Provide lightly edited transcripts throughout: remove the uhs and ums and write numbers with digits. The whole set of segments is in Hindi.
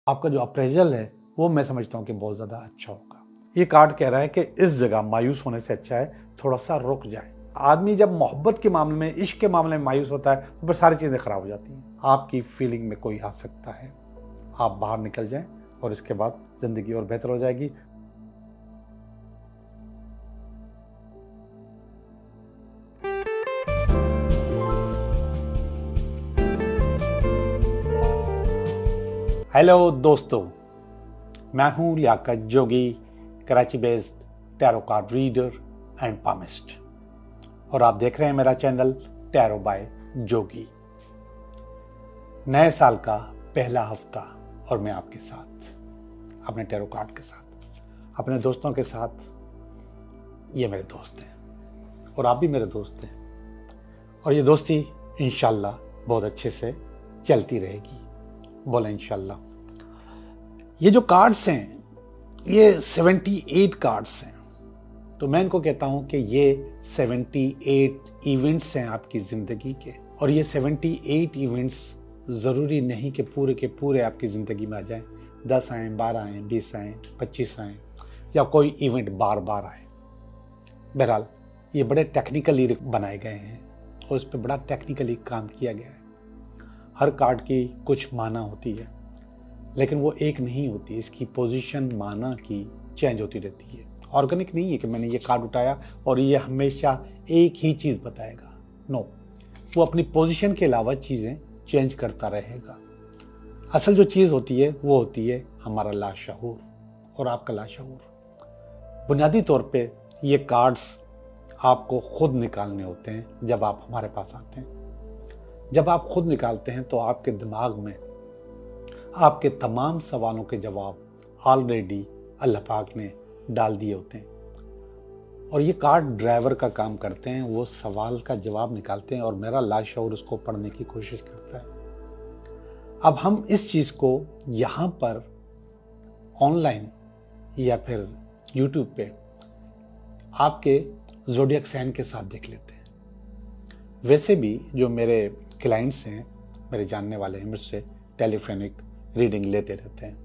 आपका जो अप्रेजल है वो मैं समझता हूँ कि बहुत ज़्यादा अच्छा होगा। ये कार्ड कह रहा है कि इस जगह मायूस होने से अच्छा है थोड़ा सा रुक जाए। आदमी जब मोहब्बत के मामले में, इश्क के मामले में मायूस होता है तो फिर सारी चीज़ें खराब हो जाती हैं। आपकी फीलिंग में कोई आ सकता है, आप बाहर निकल जाएं और इसके बाद ज़िंदगी और बेहतर हो जाएगी। हेलो दोस्तों, मैं हूं Liaquat Jogi, Karachi based tarot card reader and palmist, और आप देख रहे हैं मेरा चैनल टैरो बाय जोगी। नए साल का पहला हफ्ता और मैं आपके साथ, अपने टैरो कार्ड के साथ, अपने दोस्तों के साथ। ये मेरे दोस्त हैं और आप भी मेरे दोस्त हैं, और ये दोस्ती इंशाल्लाह बहुत अच्छे से चलती रहेगी। बोले इंशाल्लाह। ये जो कार्ड्स हैं ये 78 कार्ड्स हैं, तो मैं इनको कहता हूं कि ये 78 इवेंट्स हैं आपकी ज़िंदगी के। और ये 78 इवेंट्स ज़रूरी नहीं कि पूरे के पूरे आपकी ज़िंदगी में आ जाएं। 10 आएँ, 12 आएँ, 20 आएँ, 25 आएँ, या कोई इवेंट बार बार आए। बहरहाल ये बड़े टेक्निकली बनाए गए हैं और इस पर बड़ा टेक्निकली काम किया गया है। हर कार्ड की कुछ माना होती है, लेकिन वो एक नहीं होती। इसकी पोजीशन माना की चेंज होती रहती है। ऑर्गेनिक नहीं है कि मैंने ये कार्ड उठाया और ये हमेशा एक ही चीज़ बताएगा। नो, वो अपनी पोजीशन के अलावा चीज़ें चेंज करता रहेगा। असल जो चीज़ होती है वो होती है हमारा लाशऊर और आपका लाशऊर। बुनियादी तौर पे ये कार्ड्स आपको खुद निकालने होते हैं जब आप हमारे पास आते हैं। जब आप खुद निकालते हैं तो आपके दिमाग में आपके तमाम सवालों के जवाब ऑलरेडी अल्लाह पाक ने डाल दिए होते हैं, और ये कार्ड ड्राइवर का काम करते हैं। वो सवाल का जवाब निकालते हैं और मेरा लाशऊर उसको पढ़ने की कोशिश करता है। अब हम इस चीज़ को यहाँ पर ऑनलाइन या फिर यूट्यूब पे आपके ज़ोडिएक साइन के साथ देख लेते हैं। वैसे भी जो मेरे क्लाइंट्स हैं, मेरे जानने वाले हैं, मुझसे टेलीफोनिक रीडिंग लेते रहते हैं।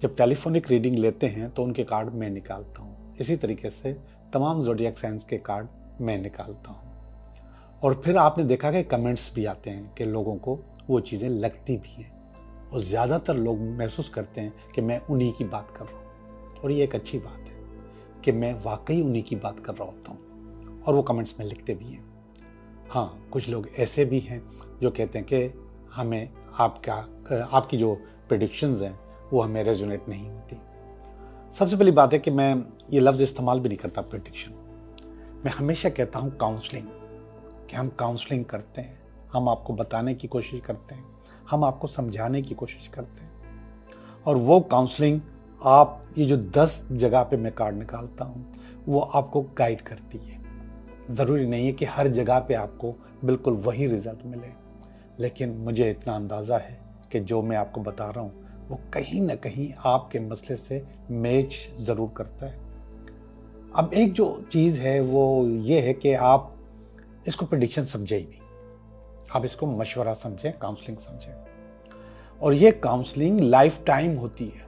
जब टेलीफोनिक रीडिंग लेते हैं तो उनके कार्ड मैं निकालता हूँ। इसी तरीके से तमाम ज़ोडिएक साइंस के कार्ड मैं निकालता हूँ। और फिर आपने देखा कि कमेंट्स भी आते हैं कि लोगों को वो चीज़ें लगती भी हैं, और ज़्यादातर लोग महसूस करते हैं कि मैं उन्हीं की बात कर रहा हूँ। और ये एक अच्छी बात है कि मैं वाकई उन्हीं की बात कर रहा होता हूँ, और वो कमेंट्स में लिखते भी हैं। हाँ, कुछ लोग ऐसे भी हैं जो कहते हैं कि हमें आपकी जो प्रेडिक्शंस हैं वो हमें रेजोनेट नहीं होती। सबसे पहली बात है कि मैं ये लफ्ज़ इस्तेमाल भी नहीं करता प्रेडिक्शन। मैं हमेशा कहता हूँ काउंसलिंग, कि हम काउंसलिंग करते हैं। हम आपको बताने की कोशिश करते हैं, हम आपको समझाने की कोशिश करते हैं। और वो काउंसलिंग आप, ये जो 10 जगह पे मैं कार्ड निकालता हूँ, वो आपको गाइड करती है। ज़रूरी नहीं है कि हर जगह पे आपको बिल्कुल वही रिज़ल्ट मिले, लेकिन मुझे इतना अंदाज़ा है कि जो मैं आपको बता रहा हूँ वो कहीं ना कहीं आपके मसले से मैच ज़रूर करता है। अब एक जो चीज़ है वो ये है कि आप इसको प्रेडिक्शन समझे ही नहीं, आप इसको मशवरा समझें, काउंसलिंग समझें। और ये काउंसलिंग लाइफ टाइम होती है।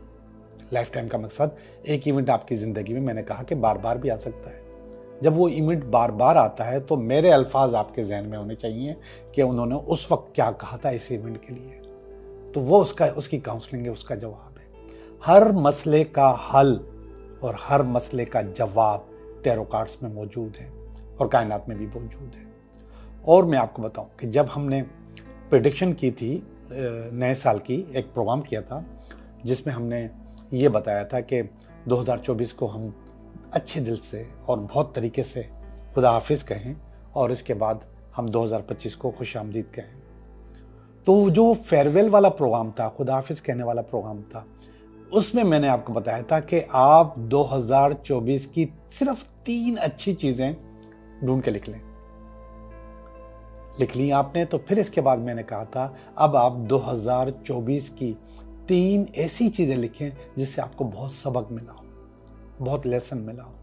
लाइफ टाइम का मकसद, एक इवेंट आपकी ज़िंदगी में, मैंने कहा कि बार बार भी आ सकता है। जब वो इवेंट बार बार आता है तो मेरे अल्फाज आपके जहन में होने चाहिए कि उन्होंने उस वक्त क्या कहा था इस इवेंट के लिए। तो वो उसकी काउंसलिंग है, उसका जवाब है। हर मसले का हल और हर मसले का जवाब टैरो कार्ड्स में मौजूद है और कायनात में भी मौजूद है। और मैं आपको बताऊं कि जब हमने प्रेडिक्शन की थी नए साल की, एक प्रोग्राम किया था जिसमें हमने ये बताया था कि 2024 को हम अच्छे दिल से और बहुत तरीके से खुदा हाफिज़ कहें, और इसके बाद हम 2025 को खुश आमदीद कहें। तो जो फेयरवेल वाला प्रोग्राम था, खुदा हाफिज़ कहने वाला प्रोग्राम था, उसमें मैंने आपको बताया था कि आप 2024 की सिर्फ 3 अच्छी चीज़ें ढूंढ के लिख लें। लिख ली आपने, तो फिर इसके बाद मैंने कहा था अब आप 2024 की 3 ऐसी चीज़ें लिखें जिससे आपको बहुत सबक मिला हो, बहुत लेसन मिला हो।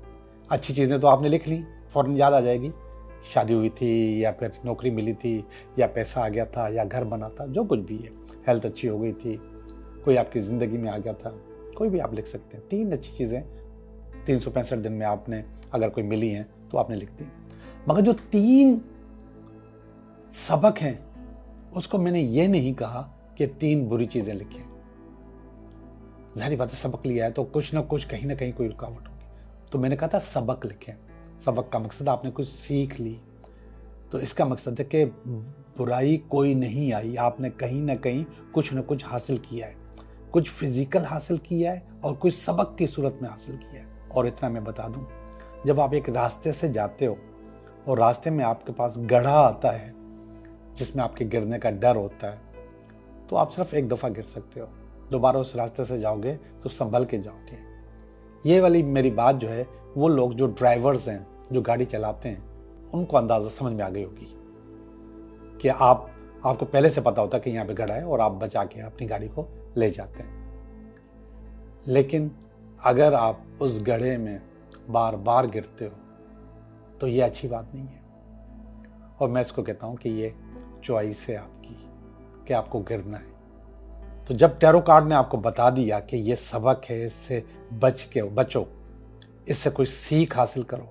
अच्छी चीज़ें तो आपने लिख ली, फ़ौरन याद आ जाएगी। शादी हुई थी, या फिर नौकरी मिली थी, या पैसा आ गया था, या घर बना था, जो कुछ भी है, हेल्थ अच्छी हो गई थी, कोई आपकी ज़िंदगी में आ गया था, कोई भी आप लिख सकते हैं। 3 अच्छी चीज़ें 365 दिन में आपने अगर कोई मिली हैं तो आपने लिख दी। मगर जो 3 सबक हैं उसको मैंने ये नहीं कहा कि 3 बुरी चीज़ें लिखें। ज़ाहिर बात है, सबक लिया है तो कुछ ना कुछ कहीं ना कहीं कोई रुकावट होगी, तो मैंने कहा था सबक लिखें। सबक का मकसद आपने कुछ सीख ली, तो इसका मकसद है कि बुराई कोई नहीं आई, आपने कहीं ना कहीं कुछ ना कुछ हासिल किया है, कुछ फिजिकल हासिल किया है और कुछ सबक की सूरत में हासिल किया है। और इतना मैं बता दूं, जब आप एक रास्ते से जाते हो और रास्ते में आपके पास गड्ढा आता है जिसमें आपके गिरने का डर होता है, तो आप सिर्फ एक दफ़ा गिर सकते हो, दोबारा उस रास्ते से जाओगे तो संभल के जाओगे। ये वाली मेरी बात जो है, वो लोग जो ड्राइवर्स हैं, जो गाड़ी चलाते हैं, उनको अंदाज़ा समझ में आ गई होगी कि आपको पहले से पता होता कि यहाँ पे गड्ढा है और आप बचा के अपनी गाड़ी को ले जाते हैं। लेकिन अगर आप उस गड्ढे में बार बार गिरते हो तो ये अच्छी बात नहीं है। और मैं इसको कहता हूँ कि ये चॉइस है आपकी कि आपको गिरना है। तो जब टैरो कार्ड ने आपको बता दिया कि ये सबक है, इससे बचो, इससे कोई सीख हासिल करो,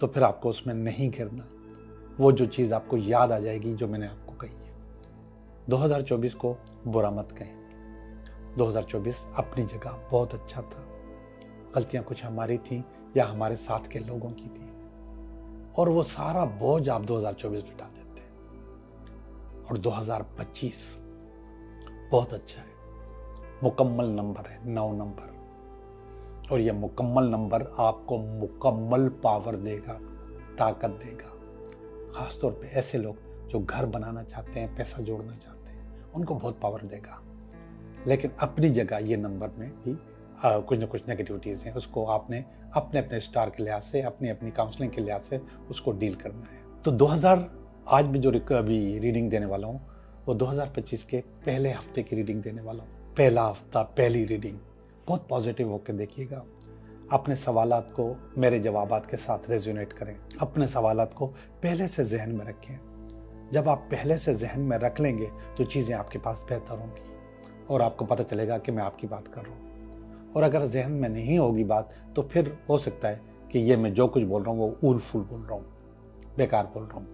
तो फिर आपको उसमें नहीं गिरना। वो जो चीज़ आपको याद आ जाएगी जो मैंने आपको कही है। 2024 को बुरा मत कहें, 2024 अपनी जगह बहुत अच्छा था। गलतियां कुछ हमारी थी या हमारे साथ के लोगों की थी, और वो सारा बोझ आप 2024 में डाल देते हैं। और 2025 बहुत अच्छा है, मुकम्मल नंबर है, 9 नंबर। और ये मुकम्मल नंबर आपको मुकम्मल पावर देगा, ताकत देगा। ख़ासतौर पे ऐसे लोग जो घर बनाना चाहते हैं, पैसा जोड़ना चाहते हैं, उनको बहुत पावर देगा। लेकिन अपनी जगह ये नंबर में भी कुछ ना कुछ नेगेटिविटीज़ हैं, उसको आपने अपने अपने स्टार के लिहाज से, अपनी अपनी काउंसलिंग के लिहाज से उसको डील करना है। तो 2000 आज भी जो अभी रीडिंग देने वाला हूँ वो 2025 के पहले हफ्ते की रीडिंग देने वाला हूँ। पहला हफ्ता, पहली रीडिंग, बहुत पॉजिटिव होकर देखिएगा। अपने सवालात को मेरे जवाबात के साथ रेजोनेट करें, अपने सवालात को पहले से जहन में रखें। जब आप पहले से जहन में रख लेंगे तो चीज़ें आपके पास बेहतर होंगी और आपको पता चलेगा कि मैं आपकी बात कर रहा हूँ। और अगर जहन में नहीं होगी बात तो फिर हो सकता है कि ये मैं जो कुछ बोल रहा हूँ वो ऊल फूल बोल रहा हूँ, बेकार बोल रहा हूँ।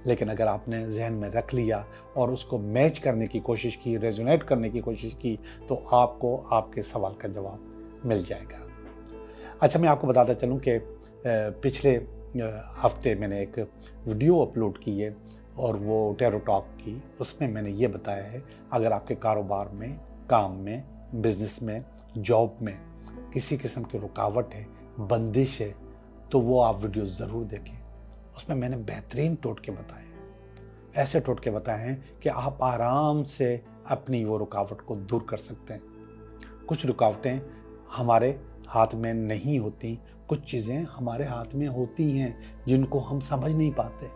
लेकिन अगर आपने जहन में रख लिया और उसको मैच करने की कोशिश की, रेजोनेट करने की कोशिश की, तो आपको आपके सवाल का जवाब मिल जाएगा। अच्छा, मैं आपको बताता चलूँ कि पिछले हफ्ते मैंने एक वीडियो अपलोड की है और वो टैरो टॉक की। उसमें मैंने ये बताया है, अगर आपके कारोबार में, काम में, बिजनेस में, जॉब में किसी किस्म की रुकावट है, बंदिश है, तो वो आप वीडियो ज़रूर देखें। उसमें मैंने बेहतरीन टोटके बताए, ऐसे टोटके बताए हैं कि आप आराम से अपनी वो रुकावट को दूर कर सकते हैं। कुछ रुकावटें हमारे हाथ में नहीं होती, कुछ चीज़ें हमारे हाथ में होती हैं जिनको हम समझ नहीं पाते।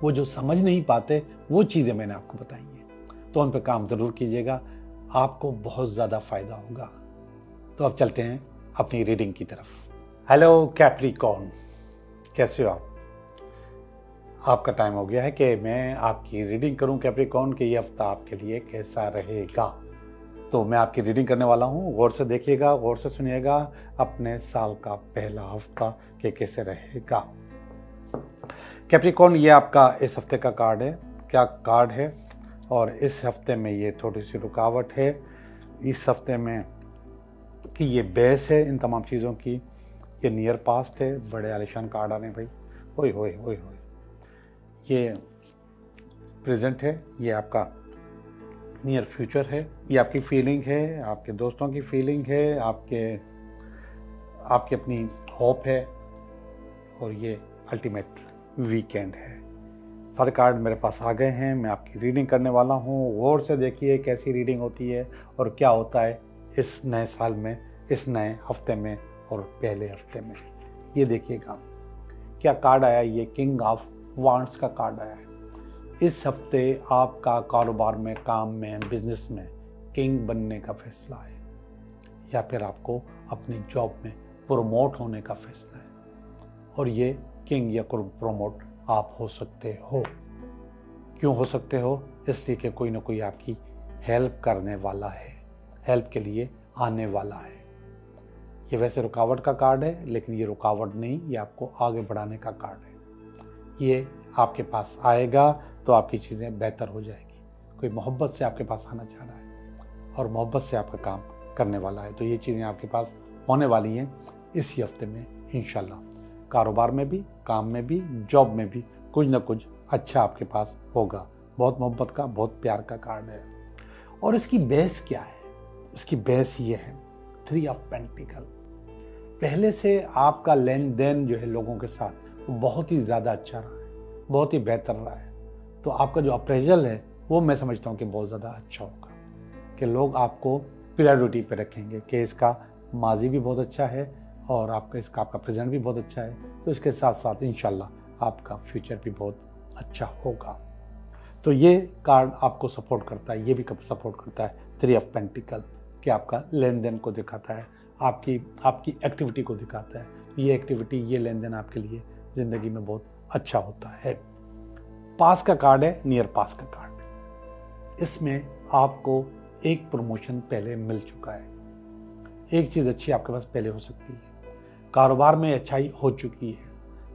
वो जो समझ नहीं पाते वो चीज़ें मैंने आपको बताई हैं, तो उन पर काम ज़रूर कीजिएगा, आपको बहुत ज़्यादा फ़ायदा होगा। तो अब चलते हैं अपनी रीडिंग की तरफ। हेलो कैप्रिकॉर्न, कैसे हो आप? आपका टाइम हो गया है कि मैं आपकी रीडिंग करूं कैप्रिकॉर्न कि ये हफ्ता आपके लिए कैसा रहेगा। तो मैं आपकी रीडिंग करने वाला हूं, गौर से देखिएगा, गौर से सुनिएगा, अपने साल का पहला हफ्ता कि कैसे रहेगा। कैप्रिकॉर्न, ये आपका इस हफ्ते का कार्ड है, क्या कार्ड है, और इस हफ्ते में ये थोड़ी सी रुकावट है, इस हफ्ते में कि ये बेस है इन तमाम चीज़ों की। ये नियर पास्ट है, बड़े आलिशान कार्ड आने भाई, ओए होए ओए होए। ये प्रेजेंट है, ये आपका नियर फ्यूचर है, ये आपकी फीलिंग है, आपके दोस्तों की फीलिंग है, आपकी अपनी होप है, और ये अल्टीमेट वीकेंड है। सारे कार्ड मेरे पास आ गए हैं, मैं आपकी रीडिंग करने वाला हूँ। गौर से देखिए कैसी रीडिंग होती है और क्या होता है इस नए साल में, इस नए हफ्ते में और पहले हफ्ते में। ये देखिएगा क्या कार्ड आया, ये किंग ऑफ वांड्स का कार्ड आया है। इस हफ्ते आपका कारोबार में, काम में, बिजनेस में किंग बनने का फैसला है, या फिर आपको अपनी जॉब में प्रोमोट होने का फैसला है। और ये किंग या प्रोमोट आप हो सकते हो। क्यों हो सकते हो? इसलिए कि कोई ना कोई आपकी हेल्प करने वाला है। हेल्प के लिए आने वाला है। ये वैसे रुकावट का कार्ड है, लेकिन ये रुकावट नहीं, ये आपको आगे बढ़ाने का कार्ड है। ये आपके पास आएगा तो आपकी चीज़ें बेहतर हो जाएगी। कोई मोहब्बत से आपके पास आना चाह रहा है और मोहब्बत से आपका काम करने वाला है, तो ये चीज़ें आपके पास होने वाली हैं इसी हफ्ते में इंशाल्लाह। कारोबार में भी, काम में भी, जॉब में भी कुछ ना कुछ अच्छा आपके पास होगा। बहुत मोहब्बत का, बहुत प्यार का कार्ड है। और इसकी बेस क्या है? इसकी बेस ये है 3 ऑफ पेंटिकल। पहले से आपका लेन देन जो है लोगों के साथ वो बहुत ही ज़्यादा अच्छा रहा है, बहुत ही बेहतर रहा है। तो आपका जो अप्रेजल है वो मैं समझता हूँ कि बहुत ज़्यादा अच्छा होगा, कि लोग आपको प्रायोरिटी पे रखेंगे, कि इसका माजी भी बहुत अच्छा है और आपका प्रेजेंट भी बहुत अच्छा है, तो इसके साथ साथ इंशाल्लाह आपका फ्यूचर भी बहुत अच्छा होगा। तो ये कार्ड आपको सपोर्ट करता है, ये भी सपोर्ट करता है 3 ऑफ पेंटिकल, कि आपका लेन देन को दिखाता है, आपकी एक्टिविटी को दिखाता है। ये एक्टिविटी, ये लेन देन आपके लिए ज़िंदगी में बहुत अच्छा होता है। पास का कार्ड है, नियर पास का कार्ड। इसमें आपको एक प्रमोशन पहले मिल चुका है, एक चीज़ अच्छी आपके पास पहले हो सकती है, कारोबार में अच्छाई हो चुकी है,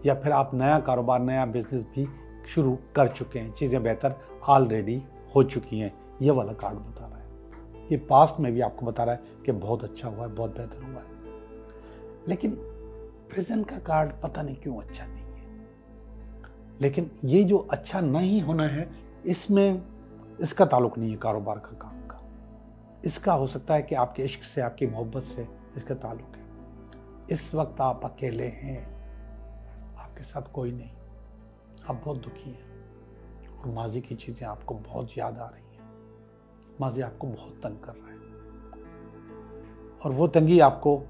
या फिर आप नया कारोबार, नया बिजनेस भी शुरू कर चुके हैं, चीज़ें बेहतर ऑलरेडी हो चुकी हैं। ये वाला कार्ड बता रहा है। ये पास्ट में भी आपको बता रहा है कि बहुत अच्छा हुआ है, बहुत बेहतर हुआ है। लेकिन प्रेजेंट का कार्ड पता नहीं क्यों अच्छा नहीं है। लेकिन ये जो अच्छा नहीं होना है, इसमें इसका ताल्लुक नहीं है कारोबार का, काम का। इसका हो सकता है कि आपके इश्क से, आपकी मोहब्बत से इसका ताल्लुक है। इस वक्त आप अकेले हैं, आपके साथ कोई नहीं, आप बहुत दुखी हैं और माजी की चीज़ें आपको बहुत याद आ रही हैं। माजी आपको बहुत तंग कर रहा है और वो तंगी आपको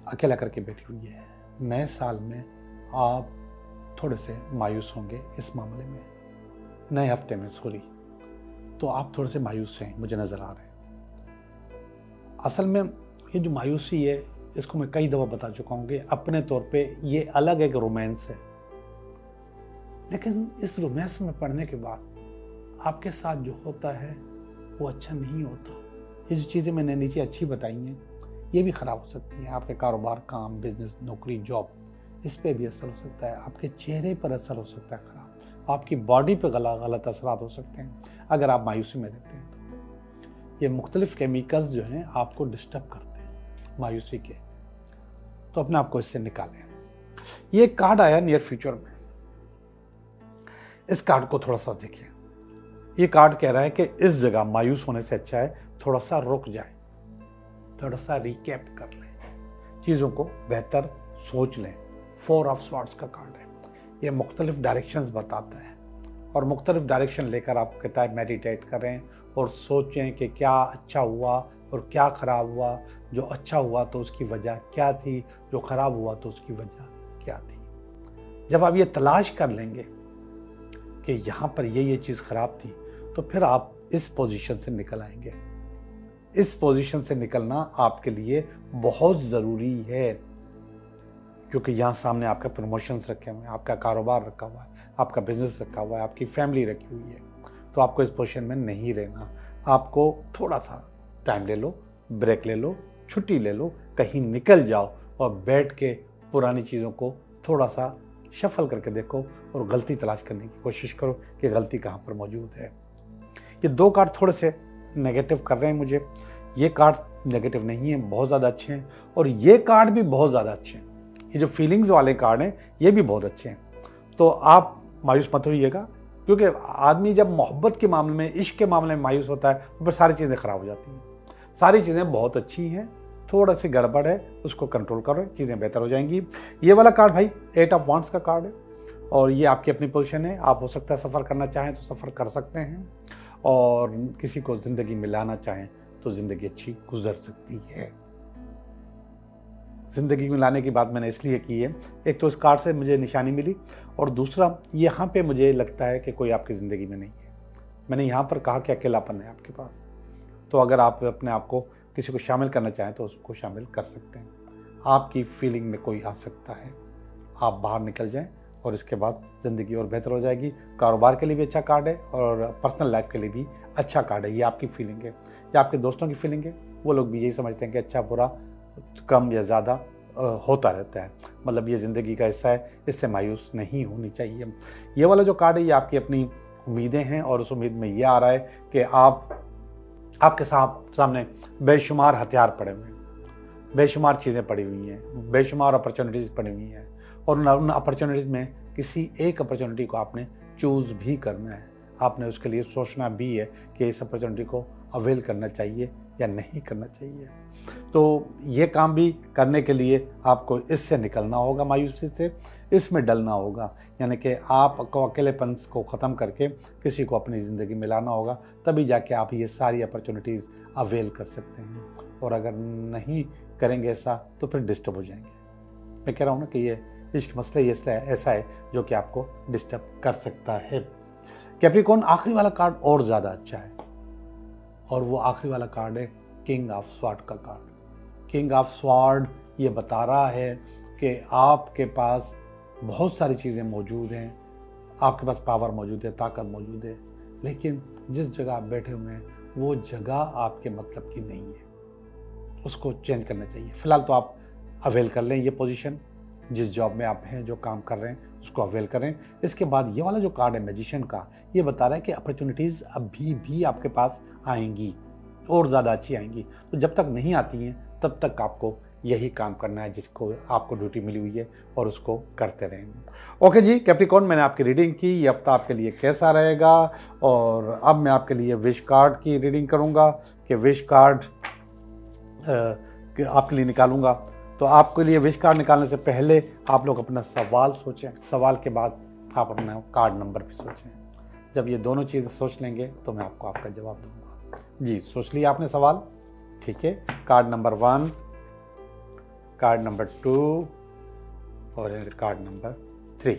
अकेला करके बैठी हुई है। नए साल में आप थोड़े से मायूस होंगे इस मामले में, नए हफ्ते में सॉरी, तो आप थोड़े से मायूस हैं, मुझे नज़र आ रहे हैं। असल में ये जो मायूसी है, इसको मैं कई दफ़ा बता चुका हूँ कि अपने तौर पे ये अलग एक रोमांस है, लेकिन इस रोमांस में पढ़ने के बाद आपके साथ जो होता है वो अच्छा नहीं होता। ये जो चीज़ें मैंने नीचे अच्छी बताई हैं, ये भी ख़राब हो सकती हैं। आपके कारोबार, काम, बिजनेस, नौकरी, जॉब, इस पर भी असर हो सकता है। आपके चेहरे पर असर हो सकता है ख़राब, आपकी बॉडी पर गलत असरात हो सकते हैं अगर आप मायूसी में रहते हैं। तो ये मुख्तलिफ केमिकल्स जो हैं आपको डिस्टर्ब करते हैं मायूसी के, तो अपने आप को इससे निकालें। ये कार्ड आया नियर फ्यूचर में, इस कार्ड को थोड़ा सा देखिए। ये कार्ड कह रहा है कि इस जगह मायूस होने से अच्छा है थोड़ा सा रुक जाए, थोड़ा सा रिकैप कर लें, चीज़ों को बेहतर सोच लें। 4 ऑफ स्वॉर्ड्स का कार्ड है। ये मुख्तलिफ डायरेक्शंस बताता है और मुख्तलिफ डायरेक्शन लेकर आप कहता है मेडिटेट करें और सोचें कि क्या अच्छा हुआ और क्या ख़राब हुआ। जो अच्छा हुआ तो उसकी वजह क्या थी, जो ख़राब हुआ तो उसकी वजह क्या थी। जब आप ये तलाश कर लेंगे कि यहाँ पर ये चीज़ ख़राब थी, तो फिर आप इस पोजीशन से निकल आएंगे। इस पोजीशन से निकलना आपके लिए बहुत ज़रूरी है, क्योंकि यहाँ सामने आपके प्रमोशंस रखे हुए हैं, आपका कारोबार रखा हुआ है, आपका बिजनेस रखा हुआ है, आपकी फैमिली रखी हुई है। तो आपको इस पोजीशन में नहीं रहना। आपको थोड़ा सा टाइम ले लो, ब्रेक ले लो, छुट्टी ले लो, कहीं निकल जाओ और बैठ के पुरानी चीज़ों को थोड़ा सा शफल करके देखो और गलती तलाश करने की कोशिश करो कि गलती कहाँ पर मौजूद है। ये 2 कार्ड थोड़े से नेगेटिव कर रहे हैं मुझे। ये कार्ड नेगेटिव नहीं है, बहुत ज़्यादा अच्छे हैं, और ये कार्ड भी बहुत ज़्यादा अच्छे हैं। ये जो फीलिंग्स वाले कार्ड हैं ये भी बहुत अच्छे हैं। तो आप मायूस मत होइएगा, क्योंकि आदमी जब मोहब्बत के मामले में, इश्क के मामले में मायूस होता है तो फिर सारी चीज़ें ख़राब हो जाती हैं। सारी चीज़ें बहुत अच्छी हैं, थोड़ा सी गड़बड़ है, उसको कंट्रोल करो, चीज़ें बेहतर हो जाएंगी। ये वाला कार्ड भाई 8 ऑफ वांड्स का कार्ड है और ये आपकी अपनी पोजीशन है। आप हो सकता है सफ़र करना चाहें तो सफ़र कर सकते हैं, और किसी को ज़िंदगी में लाना चाहें तो ज़िंदगी अच्छी गुजर सकती है। ज़िंदगी में लाने की बात मैंने इसलिए की है, एक तो इस कार्ड से मुझे निशानी मिली, और दूसरा यहाँ पे मुझे लगता है कि कोई आपकी ज़िंदगी में नहीं है। मैंने यहाँ पर कहा कि अकेलापन है आपके पास, तो अगर आप अपने आप को किसी को शामिल करना चाहें तो उसको शामिल कर सकते हैं। आपकी फीलिंग में कोई आ सकता है, आप बाहर निकल जाएं और इसके बाद ज़िंदगी और बेहतर हो जाएगी। कारोबार के लिए भी अच्छा कार्ड है और पर्सनल लाइफ के लिए भी अच्छा कार्ड है। ये आपकी फीलिंग है या आपके दोस्तों की फीलिंग है। वो लोग भी यही समझते हैं कि अच्छा बुरा कम या ज़्यादा होता रहता है, मतलब ये ज़िंदगी का हिस्सा है, इससे मायूस नहीं होनी चाहिए। ये वाला जो कार्ड है ये आपकी अपनी उम्मीदें हैं और उस उम्मीद में ये आ रहा है कि आपके सामने बेशुमार हथियार पड़े हुए हैं, बेशुमार चीज़ें पड़ी हुई हैं, बेशुमार अपॉर्चुनिटीज़ पड़ी हुई हैं और उन अपॉर्चुनिटीज़ में किसी एक अपॉर्चुनिटी को आपने चूज़ भी करना है। आपने उसके लिए सोचना भी है कि इस अपॉर्चुनिटी को अवेल करना चाहिए या नहीं करना चाहिए। तो ये काम भी करने के लिए आपको इससे निकलना होगा, मायूसी से, इसमें डलना होगा, यानी कि आपको अकेलेपन को ख़त्म करके किसी को अपनी ज़िंदगी में लाना होगा, तभी जाके आप ये सारी अपॉर्चुनिटीज़ अवेल कर सकते हैं। और अगर नहीं करेंगे ऐसा तो फिर डिस्टर्ब हो जाएंगे। मैं कह रहा हूँ ना कि ये इश्क मसला ये ऐसा है जो कि आपको डिस्टर्ब कर सकता है। कैप्रिकॉर्न, आखिरी वाला कार्ड और ज़्यादा अच्छा है और वो आखिरी वाला कार्ड है किंग ऑफ स्वॉर्ड का कार्ड। किंग ऑफ स्वॉर्ड ये बता रहा है कि आपके पास बहुत सारी चीज़ें मौजूद हैं, आपके पास पावर मौजूद है, ताकत मौजूद है, लेकिन जिस जगह आप बैठे हुए हैं वो जगह आपके मतलब की नहीं है, उसको चेंज करना चाहिए। फ़िलहाल तो आप अवेल कर लें ये पोजीशन, जिस जॉब में आप हैं, जो काम कर रहे हैं उसको अवेल करें। इसके बाद ये वाला जो कार्ड है मैजिशियन का, ये बता रहा है कि अपॉर्चुनिटीज़ अभी भी आपके पास आएंगी और ज़्यादा अच्छी आएंगी। तो जब तक नहीं आती हैं तब तक आपको यही काम करना है जिसको आपको ड्यूटी मिली हुई है और उसको करते रहेंगे। ओके जी कैप्रिकॉर्न, मैंने आपकी रीडिंग की। ये हफ्ता आपके लिए कैसा रहेगा, और अब मैं आपके लिए विश कार्ड की रीडिंग करूँगा कि विश कार्ड आपके लिए निकालूंगा। तो आपके लिए विश कार्ड निकालने से पहले आप लोग अपना सवाल सोचें, सवाल के बाद आप अपना कार्ड नंबर भी सोचें। जब ये दोनों चीज़ें सोच लेंगे तो मैं आपको आपका जवाब दूंगा। जी, सोच लिया आपने सवाल? ठीक है। कार्ड नंबर 1, कार्ड नंबर 2 और कार्ड नंबर 3।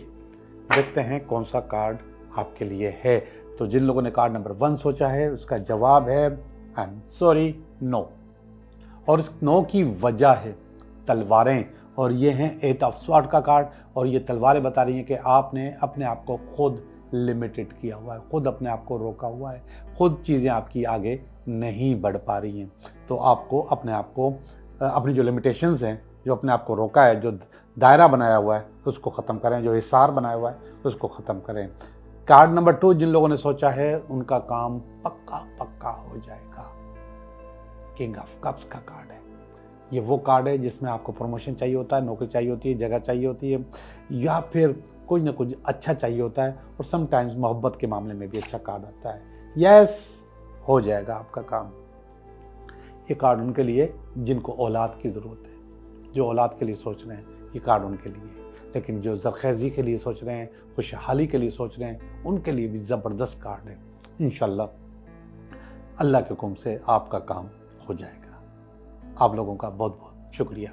देखते हैं कौन सा कार्ड आपके लिए है। तो जिन लोगों ने कार्ड नंबर 1 सोचा है उसका जवाब है आई एम सॉरी, नो। और इस नो की वजह है तलवारें, और ये हैं 8 ऑफ स्वॉर्ड का कार्ड। और ये तलवारें बता रही हैं कि आपने अपने आप को खुद लिमिटेड किया हुआ है, खुद अपने आप को रोका हुआ है, खुद चीज़ें आपकी आगे नहीं बढ़ पा रही हैं। तो आपको अपने आप को, अपनी जो लिमिटेशंस हैं, जो अपने आप को रोका है, जो दायरा बनाया हुआ है उसको ख़त्म करें, जो हिसार बनाया हुआ है उसको ख़त्म करें। कार्ड नंबर 2 जिन लोगों ने सोचा है उनका काम पक्का पक्का हो जाएगा। किंग ऑफ कप्स का कार्ड है। ये वो कार्ड है जिसमें आपको प्रमोशन चाहिए होता है, नौकरी चाहिए होती है, जगह चाहिए होती है, या फिर कुछ ना कुछ अच्छा चाहिए होता है, और समटाइम्स मोहब्बत के मामले में भी अच्छा कार्ड आता है। यस, हो जाएगा आपका काम। ये कार्ड उनके लिए जिनको औलाद की ज़रूरत है, जो औलाद के लिए सोच रहे हैं, ये कार्ड उनके लिए है। लेकिन जो ज़रख़ेज़ी के लिए सोच रहे हैं, खुशहाली के लिए सोच रहे हैं, उनके लिए भी ज़बरदस्त कार्ड है। इंशाल्लाह अल्लाह के हुक्म से आपका काम हो जाएगा। आप लोगों का बहुत बहुत शुक्रिया।